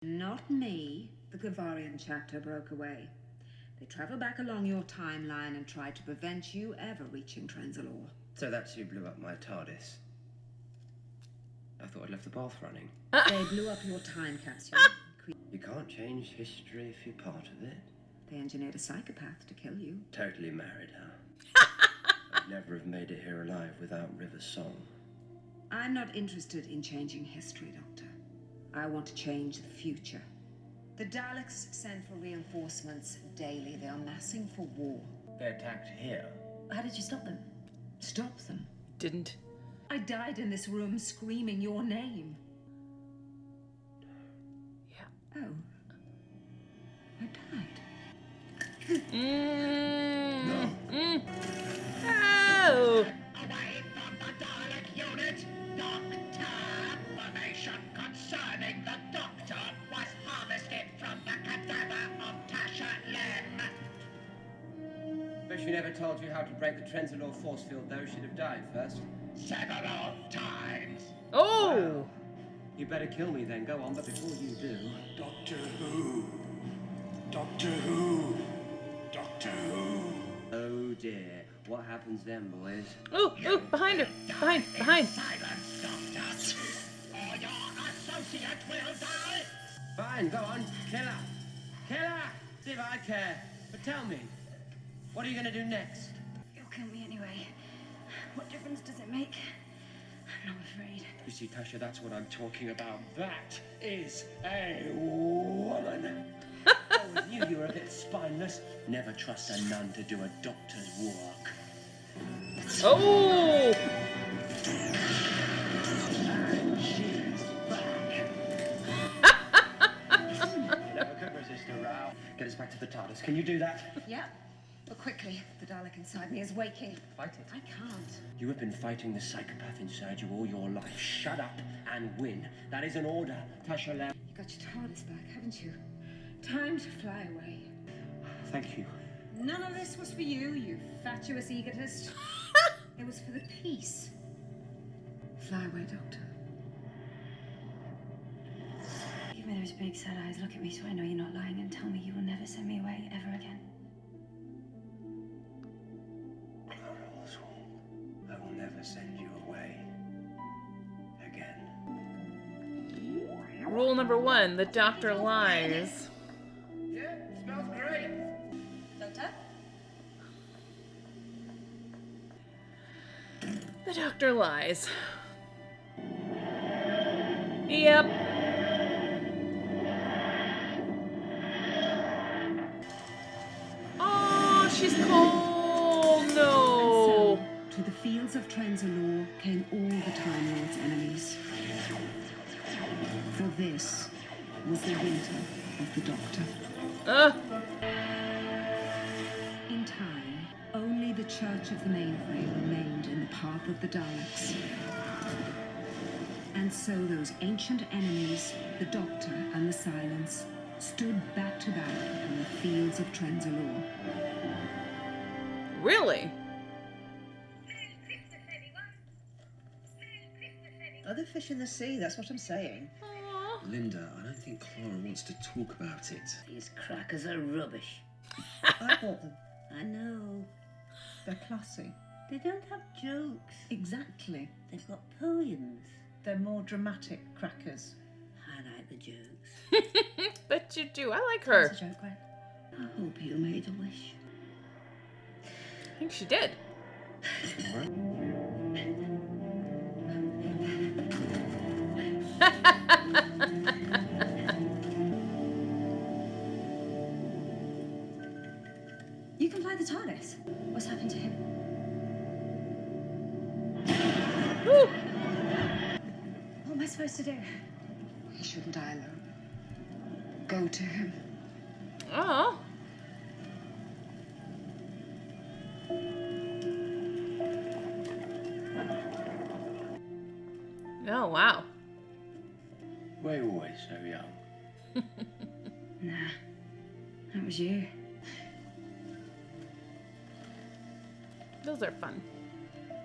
Not me. The Gavarian chapter broke away. They travel back along your timeline and tried to prevent you ever reaching Trenzalore. So that's who blew up my TARDIS. I thought I'd left the bath running. They blew up your time capsule. You can't change history if you're part of it. They engineered a psychopath to kill you. Totally married her. I'd never have made it here alive without River's song. I'm not interested in changing history, Doctor. I want to change the future. The Daleks send for reinforcements daily. They are massing for war. They attacked here. How did you stop them? Stop them? Didn't. I died in this room screaming your name. Yeah. Oh. I died. No. Oh. Away from the Dalek unit, Doctor! Information concerning the Doctor was harvested from the cadaver of Tasha Lem. But she never told you how to break the Trenzalore force field, though. She'd have died first. Several times. Oh. Wow. You better kill me then. Go on, but before you do... Doctor Who. Doctor Who. Doctor Who. Oh dear. What happens then, boys? Oh, behind her. Behind. Silence, Doctor, or your associate will die. Fine, go on. Kill her. Kill her! See if I care. But tell me, what are you going to do next? You'll kill me anyway. What difference does it make? I'm not afraid. You see, Tasha, that's what I'm talking about. That is a woman. Oh, with you were a bit spineless. Never trust a nun to do a doctor's work. Oh. And she's back. Never could resist a row. Get us back to the TARDIS. Can you do that? Yeah. But quickly, the Dalek inside me is waking. Fight it. I can't. You have been fighting the psychopath inside you all your life. Shut up and win. That is an order, Tasha Lem. You got your TARDIS back, haven't you? Time to fly away. Thank you. None of this was for you, you fatuous egotist. It was for the peace. Fly away, Doctor. Give me those big sad eyes, look at me so I know you're not lying, and tell me you will never send me away ever again. I will never send you away again. Rule number 1: the doctor lies. Yeah, smells great. Doctor? The doctor lies. Yep. Oh, she's cold. No. To the fields of Trenzalore came all the Time Lord's enemies. For this was the winter of the Doctor. In time, only the Church of the Mainframe remained in the path of the Daleks. And so those ancient enemies, the Doctor and the Silence, stood back to back on the fields of Trenzalore. Really? Other fish in the sea, that's what I'm saying. Aw. Linda, I don't think Clara wants to talk about it. These crackers are rubbish. I bought them. I know. They're classy. They don't have jokes. Exactly. They've got poems. They're more dramatic crackers. I like the jokes. Bet you do. I like her. That's a joke, right? I hope you made a wish. I think she did. You can fly the TARDIS. What's happened to him? Woo. What am I supposed to do? He shouldn't die alone. Go to him. Oh. Oh, wow. We're always so young. Nah. That was you. Those are fun.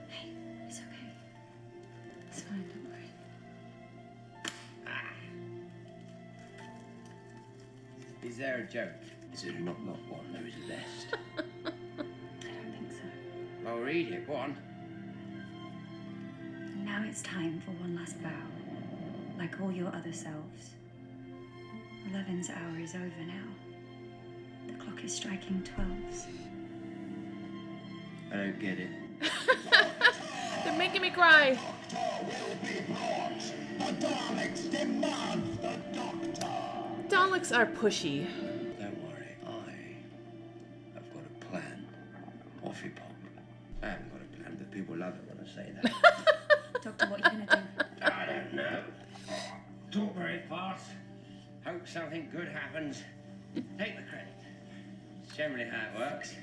Hey, it's okay. It's fine, don't worry. Is there a joke? Is it not one who is the best? I don't think so. Well, read it. Go on. Now it's time for one last bow. Like all your other selves. 11's hour is over now. The clock is striking 12's. I don't get it. They're making me cry. Daleks are pushy. Don't worry, I've got a plan. Off you pop. I haven't got a plan, but people love it when I say that. Doctor, what are you gonna do? I don't know. Talk very fast. Hope something good happens. Take the credit. It's generally how it works.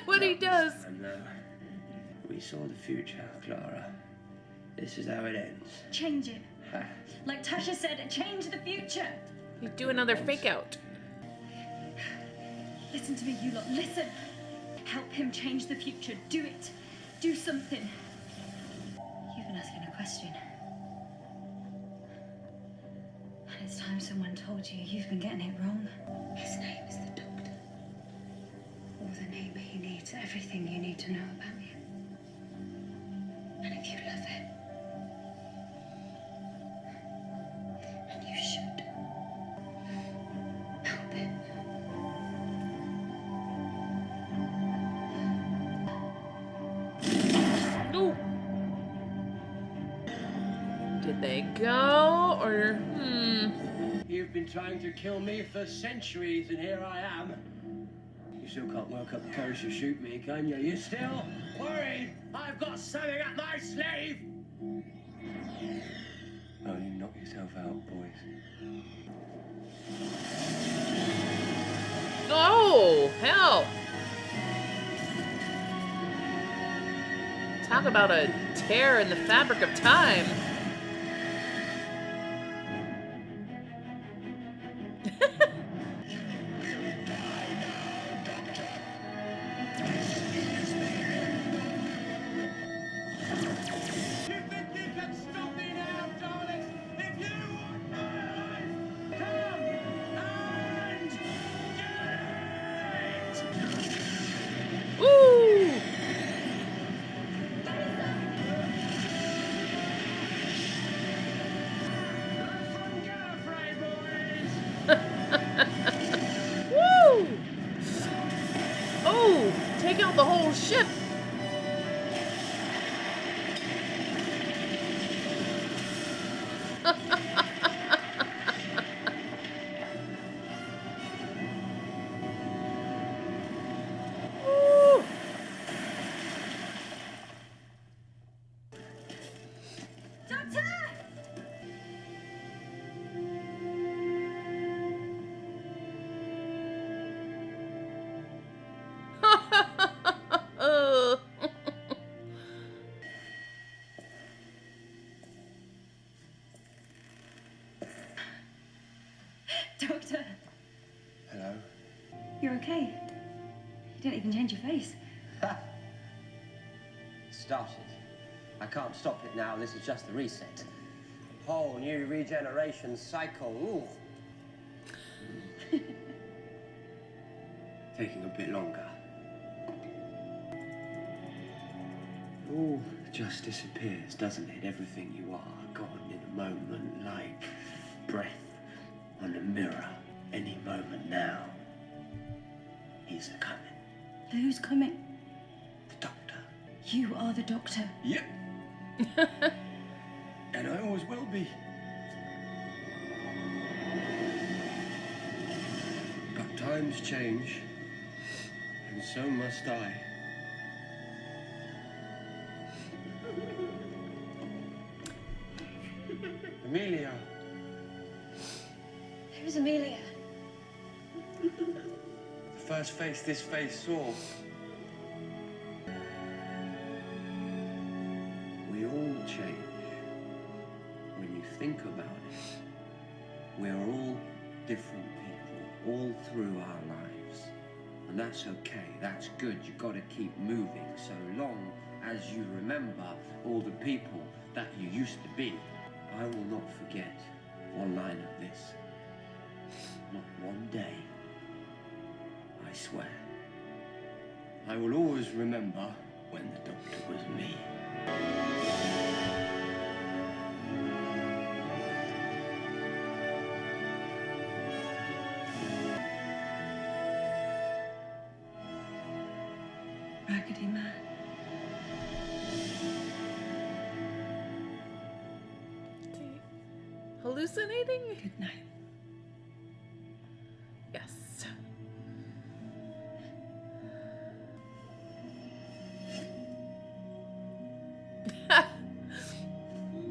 What he does. I know. We saw the future, Clara. This is how it ends. Change it. Like Tasha said, change the future. You do another fake out. Listen to me, you lot. Listen. Help him change the future. Do it. Do something. You've been asking a question. And it's time someone told you you've been getting it wrong. His name is the Doctor. Or the name he needs. Everything you need to know about him. And if you love him, and you should, help him. Ooh. Did they go or You've been trying to kill me for centuries, and here I am. You still can't work up the courage to shoot me, can you? You still worried I've got something up my sleeve? Oh, you knock yourself out, boys. Oh, hell. Talk about a tear in the fabric of time. Woo! Woo! Oh, take out the whole ship. Woo! Doctor! Ugh. Doctor, Hello? you're okay. You didn't even change your face. Started. I can't stop it now. This is just the reset. Whole new regeneration cycle. Ooh. Taking a bit longer. All just disappears, doesn't it? Everything you are gone in a moment, like breath on a mirror. Any moment now. He's a coming. Who's coming? The Doctor. You are the Doctor. Yep. And I always will be. But times change, and so must I. Amelia. Who's Amelia? The first face this face saw. We all change. When you think about it, we're all different people, all through our lives. And that's okay, that's good. You've got to keep moving so long as you remember all the people that you used to be. I will not forget one line of this. Not one day. I swear. I will always remember when the doctor was me. Raggedy Man. Hallucinating? Good night. Yes.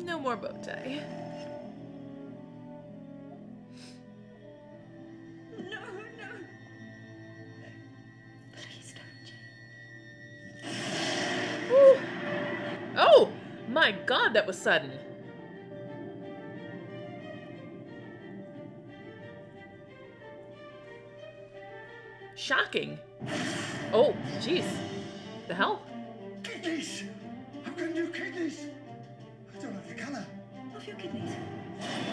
No more bow tie. No, no. Please don't. Woo. Oh my god, that was sudden. Shocking. Oh, jeez. The hell? Kidneys! How can you kidneys? I don't like the colour. Off your kidneys.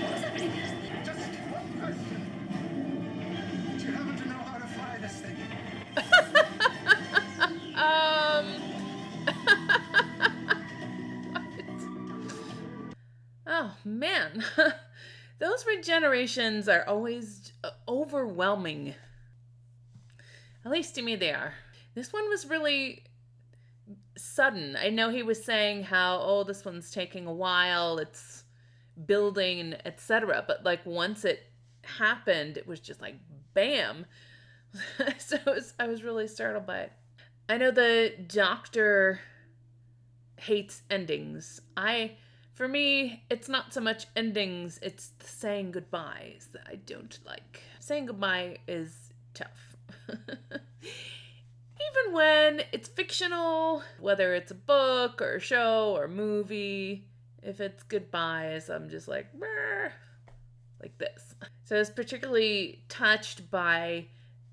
What's happening? Just one question. Do you happen to know how to fly this thing? What? Oh, man. Those regenerations are always overwhelming. At least to me they are. This one was really sudden. I know he was saying how, oh, this one's taking a while, it's building, etc. But like once it happened, it was just like bam. So I was really startled by it. I know the doctor hates endings. For me, it's not so much endings, it's the saying goodbyes that I don't like. Saying goodbye is tough. Even when it's fictional, whether it's a book or a show or a movie, if it's goodbyes, I'm just like, like this. So I was particularly touched by,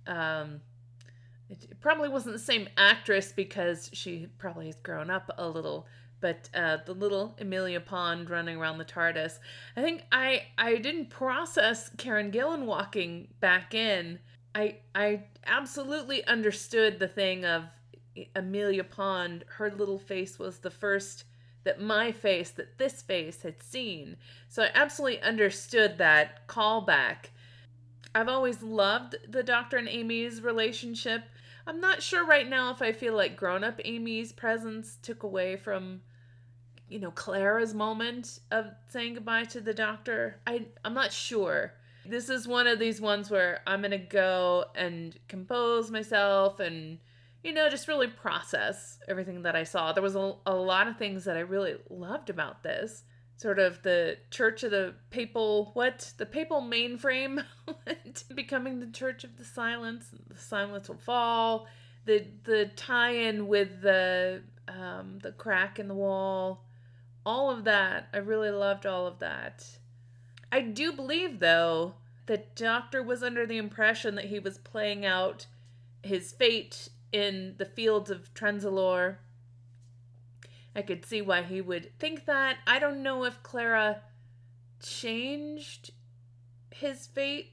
it probably wasn't the same actress because she probably has grown up a little, but the little Amelia Pond running around the TARDIS. I think I didn't process Karen Gillan walking back in. I absolutely understood the thing of Amelia Pond. Her little face was the first that this face had seen. So I absolutely understood that callback. I've always loved the Doctor and Amy's relationship. I'm not sure right now if I feel like grown-up Amy's presence took away from, Clara's moment of saying goodbye to the Doctor. I'm not sure. This is one of these ones where I'm going to go and compose myself and, just really process everything that I saw. There was a lot of things that I really loved about this. Sort of the Church of the Papal, the Papal mainframe becoming the Church of the Silence. The Silence will fall. The tie-in with the crack in the wall. All of that. I really loved all of that. I do believe, though, that Doctor was under the impression that he was playing out his fate in the fields of Trenzalore. I could see why he would think that. I don't know if Clara changed his fate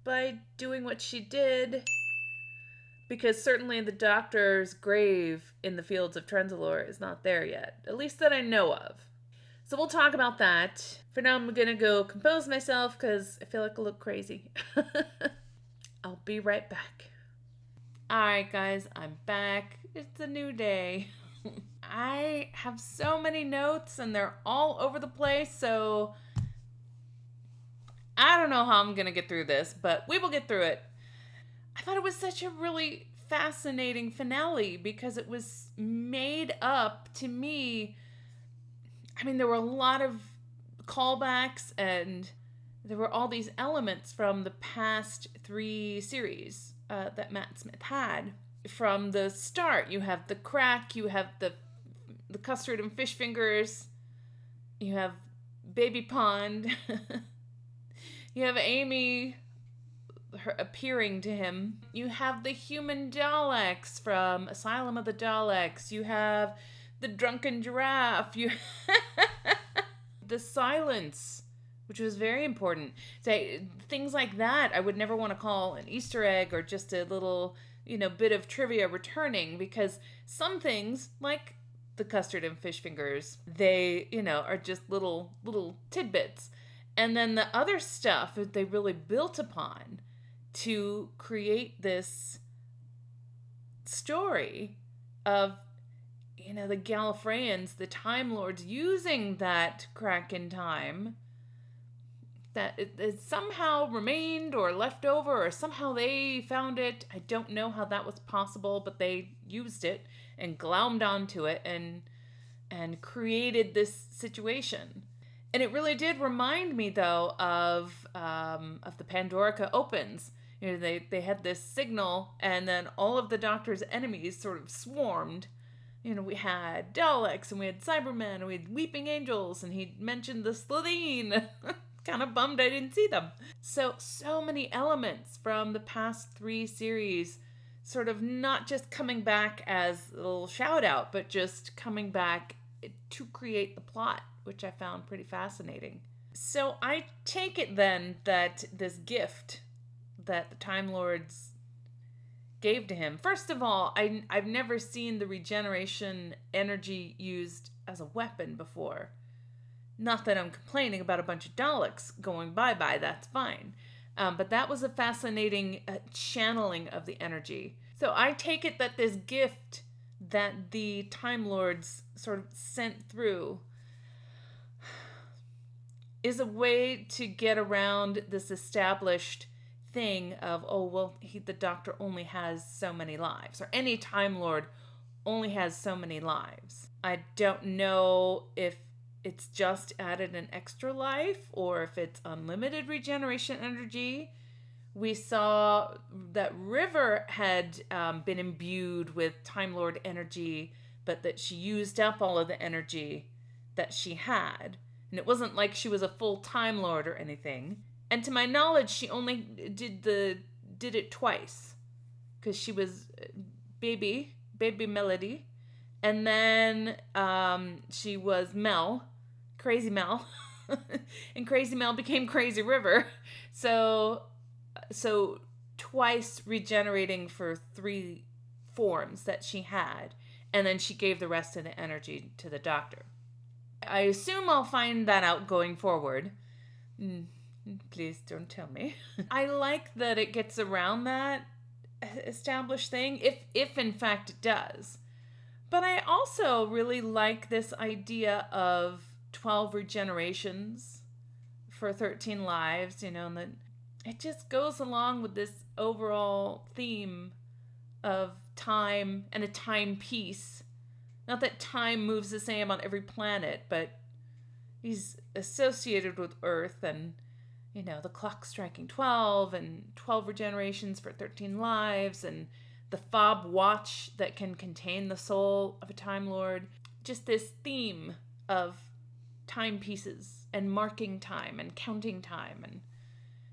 by doing what she did, because certainly the Doctor's grave in the fields of Trenzalore is not there yet, at least that I know of. So we'll talk about that. For now, I'm going to go compose myself because I feel like I look crazy. I'll be right back. Alright, guys, I'm back. It's a new day. I have so many notes and they're all over the place, so I don't know how I'm going to get through this, but we will get through it. I thought it was such a really fascinating finale because it was made up, to me. I mean, there were a lot of callbacks and there were all these elements from the past 3 series that Matt Smith had. From the start, you have the crack, you have the custard and fish fingers, you have Baby Pond, you have Amy her appearing to him, you have the human Daleks from Asylum of the Daleks, you have the drunken giraffe, the silence which was very important. So things like that I would never want to call an Easter egg or just a little, bit of trivia returning, because some things, like the custard and fish fingers, they, are just little tidbits. And then the other stuff that they really built upon to create this story of, the Gallifreyans, the Time Lords, using that crack in time that it somehow remained or left over, or somehow they found it. I don't know how that was possible, but they used it and glommed onto it and created this situation. And it really did remind me, though, of the Pandorica Opens. They had this signal, and then all of the Doctor's enemies sort of swarmed. We had Daleks, and we had Cybermen, and we had Weeping Angels, and he mentioned the Slitheen. Kind of bummed I didn't see them. So many elements from the past 3 series sort of not just coming back as a little shout out, but just coming back to create the plot, which I found pretty fascinating. So I take it then that this gift that the Time Lords gave to him, first of all, I've never seen the regeneration energy used as a weapon before. Not that I'm complaining about a bunch of Daleks going bye-bye, that's fine. But that was a fascinating channeling of the energy. So I take it that this gift that the Time Lords sort of sent through is a way to get around this established thing of, the Doctor only has so many lives, or any Time Lord only has so many lives. I don't know if it's just added an extra life or if it's unlimited regeneration energy. We saw that River had been imbued with Time Lord energy, but that she used up all of the energy that she had. And it wasn't like she was a full Time Lord or anything. And to my knowledge, she only did it twice, because she was baby Melody, and then she was Mel, Crazy Mel, and Crazy Mel became Crazy River. So twice regenerating for 3 forms that she had, and then she gave the rest of the energy to the Doctor. I assume I'll find that out going forward. Please don't tell me. I like that it gets around that established thing, if in fact it does. But I also really like this idea of 12 regenerations for 13 lives, and that it just goes along with this overall theme of time and a timepiece. Not that time moves the same on every planet, but he's associated with Earth, and the clock striking 12 and 12 regenerations for 13 lives, and the fob watch that can contain the soul of a Time Lord. Just this theme of timepieces and marking time and counting time and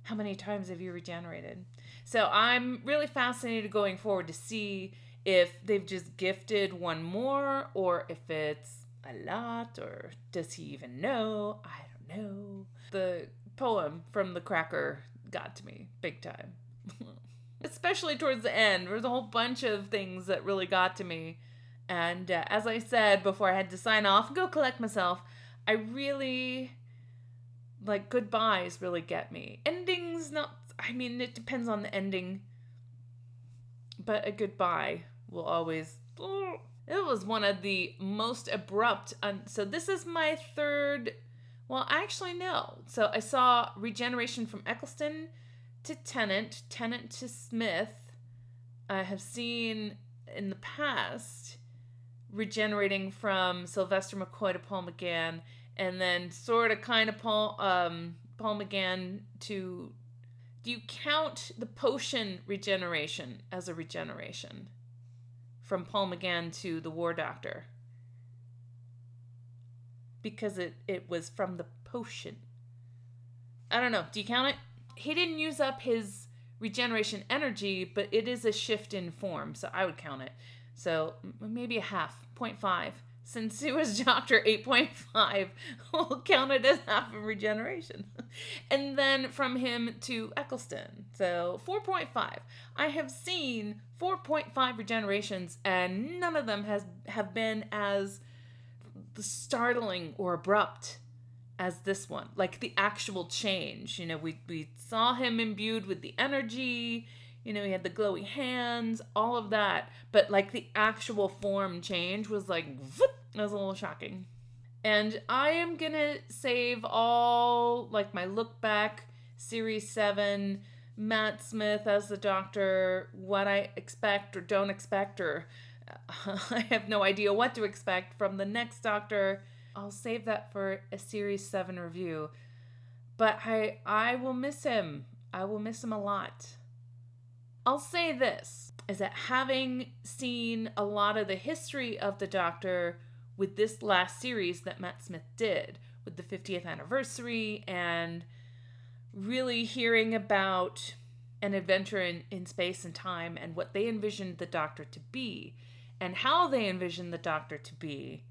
how many times have you regenerated. So I'm really fascinated going forward to see if they've just gifted one more, or if it's a lot, or does he even know? I don't know. The poem from the Cracker got to me big time. Especially towards the end. There was a whole bunch of things that really got to me. And as I said before I had to sign off and go collect myself, I really, goodbyes really get me. Endings, it depends on the ending. But a goodbye will always... It was one of the most abrupt... so this is my 3rd... Well, actually, no. So I saw regeneration from Eccleston to Tennant to Smith. I have seen in the past regenerating from Sylvester McCoy to Paul McGann, and then sort of kind of Paul McGann to... Do you count the potion regeneration as a regeneration? From Paul McGann to the War Doctor. Because it was from the potion. I don't know. Do you count it? He didn't use up his regeneration energy, but it is a shift in form, so I would count it. So maybe a half, 0.5. since he was Doctor 8.5, we'll count it as half a regeneration. And then from him to Eccleston, so 4.5. I have seen 4.5 regenerations, and none of them have been as startling or abrupt as this one. Like the actual change. You know, we saw him imbued with the energy. You know, he had the glowy hands, all of that. But like the actual form change was like, whoop, it was a little shocking. And I am gonna save all, like, my look back, Series 7, Matt Smith as the Doctor, what I expect or don't expect, or I have no idea what to expect from the next Doctor. I'll save that for a Series 7 review. But I will miss him. I will miss him a lot. I'll say this, is that having seen a lot of the history of the Doctor with this last series that Matt Smith did, with the 50th anniversary, and really hearing about an adventure in space and time and what they envisioned the Doctor to be, and how they envisioned the Doctor to be,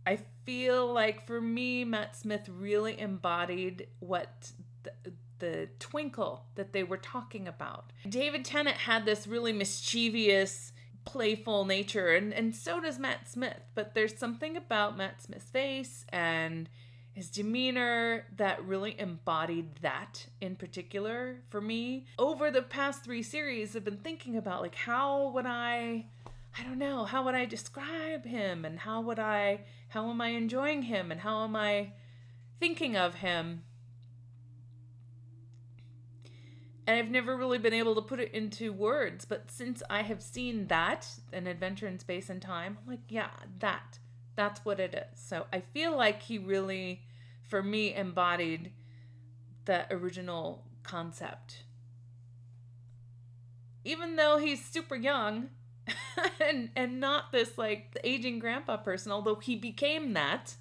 I feel like for me, Matt Smith really embodied what the twinkle that they were talking about. David Tennant had this really mischievous, playful nature, and so does Matt Smith, but there's something about Matt Smith's face and his demeanor that really embodied that in particular for me. Over the past 3 series, I've been thinking about, like, how would I describe him, and how am I enjoying him, and how am I thinking of him? And I've never really been able to put it into words, but since I have seen that, An Adventure in Space and Time, I'm like, yeah, that's what it is. So I feel like he really, for me, embodied the original concept. Even though he's super young and not this, like, aging grandpa person, although he became that,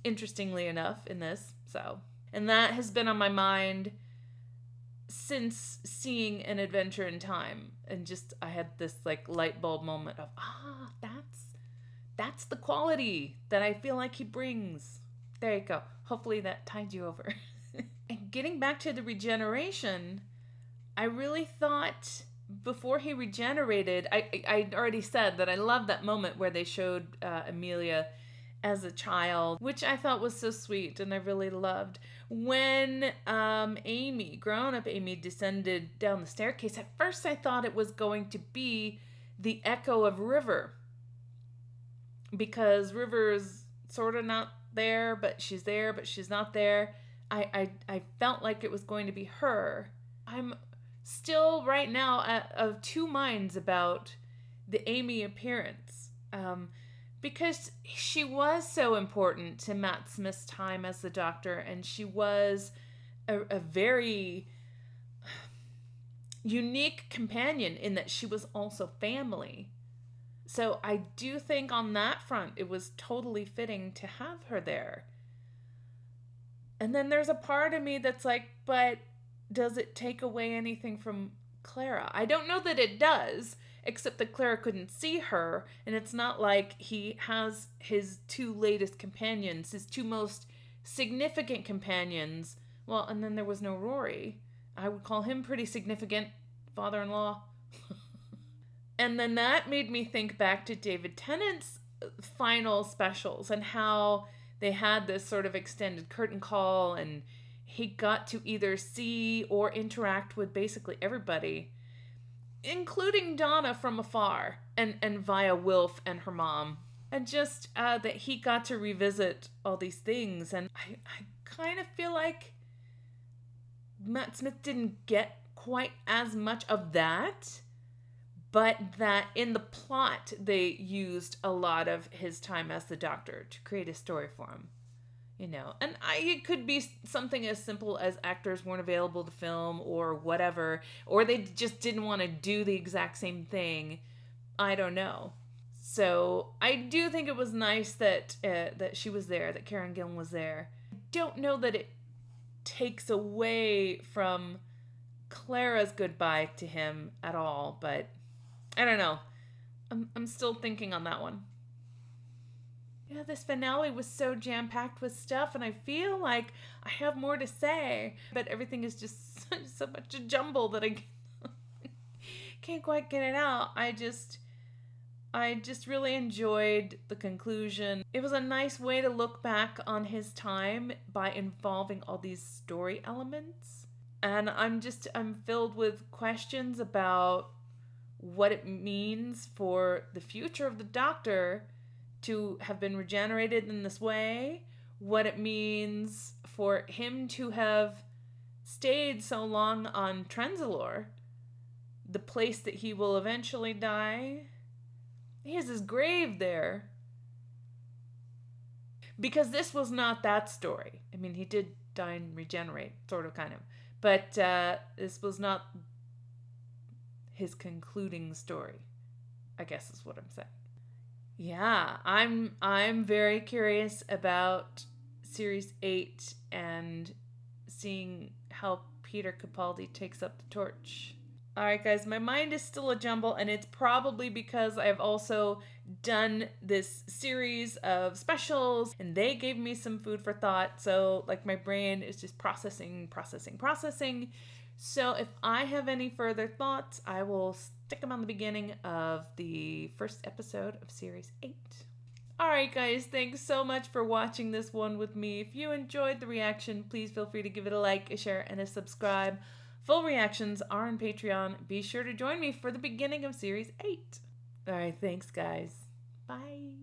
interestingly enough, in this. So, and that has been on my mind since seeing An Adventure in Time, and just I had this, like, light bulb moment of that's the quality that I feel like he brings. There you go. Hopefully that tied you over. And getting back to the regeneration, I really thought before he regenerated, I already said that I loved that moment where they showed Amelia as a child, which I thought was so sweet and I really loved. When Amy, grown-up Amy, descended down the staircase, at first I thought it was going to be the echo of River, because River is sort of not there, but she's not there. I felt like it was going to be her. I'm still right now of 2 minds about the Amy appearance. Because she was so important to Matt Smith's time as the Doctor, and she was a very unique companion in that she was also family. So I do think on that front it was totally fitting to have her there. And then there's a part of me that's like, but does it take away anything from Clara? I don't know that it does, except that Clara couldn't see her, and it's not like he has his 2 latest companions, his 2 most significant companions. Well, and then there was no Rory. I would call him pretty significant, father-in-law. And then that made me think back to David Tennant's final specials and how they had this sort of extended curtain call, and he got to either see or interact with basically everybody, including Donna from afar, and via Wilf and her mom. And just that he got to revisit all these things. And I kind of feel like Matt Smith didn't get quite as much of that, but that in the plot they used a lot of his time as the Doctor to create a story for him. You know, and it could be something as simple as actors weren't available to film or whatever, or they just didn't want to do the exact same thing. I don't know. So I do think it was nice that that she was there, that Karen Gillan was there. I don't know that it takes away from Clara's goodbye to him at all, but I don't know. I'm still thinking on that one. Yeah, this finale was so jam-packed with stuff, and I feel like I have more to say, but everything is just so much a jumble that I can't quite get it out. I just really enjoyed the conclusion. It was a nice way to look back on his time by involving all these story elements. And I'm filled with questions about what it means for the future of the Doctor to have been regenerated in this way, what it means for him to have stayed so long on Trenzalore, the place that he will eventually die. He has his grave there. Because this was not that story. I mean, he did die and regenerate, sort of, kind of. But this was not his concluding story, I guess is what I'm saying. Yeah, I'm very curious about Series 8 and seeing how Peter Capaldi takes up the torch. Alright guys, my mind is still a jumble, and it's probably because I've also done this series of specials, and they gave me some food for thought, so like my brain is just processing. So if I have any further thoughts, I will stick them on the beginning of the first episode of Series 8. Alright guys, thanks so much for watching this one with me. If you enjoyed the reaction, please feel free to give it a like, a share, and a subscribe. Full reactions are on Patreon. Be sure to join me for the beginning of Series 8. Alright, thanks guys. Bye.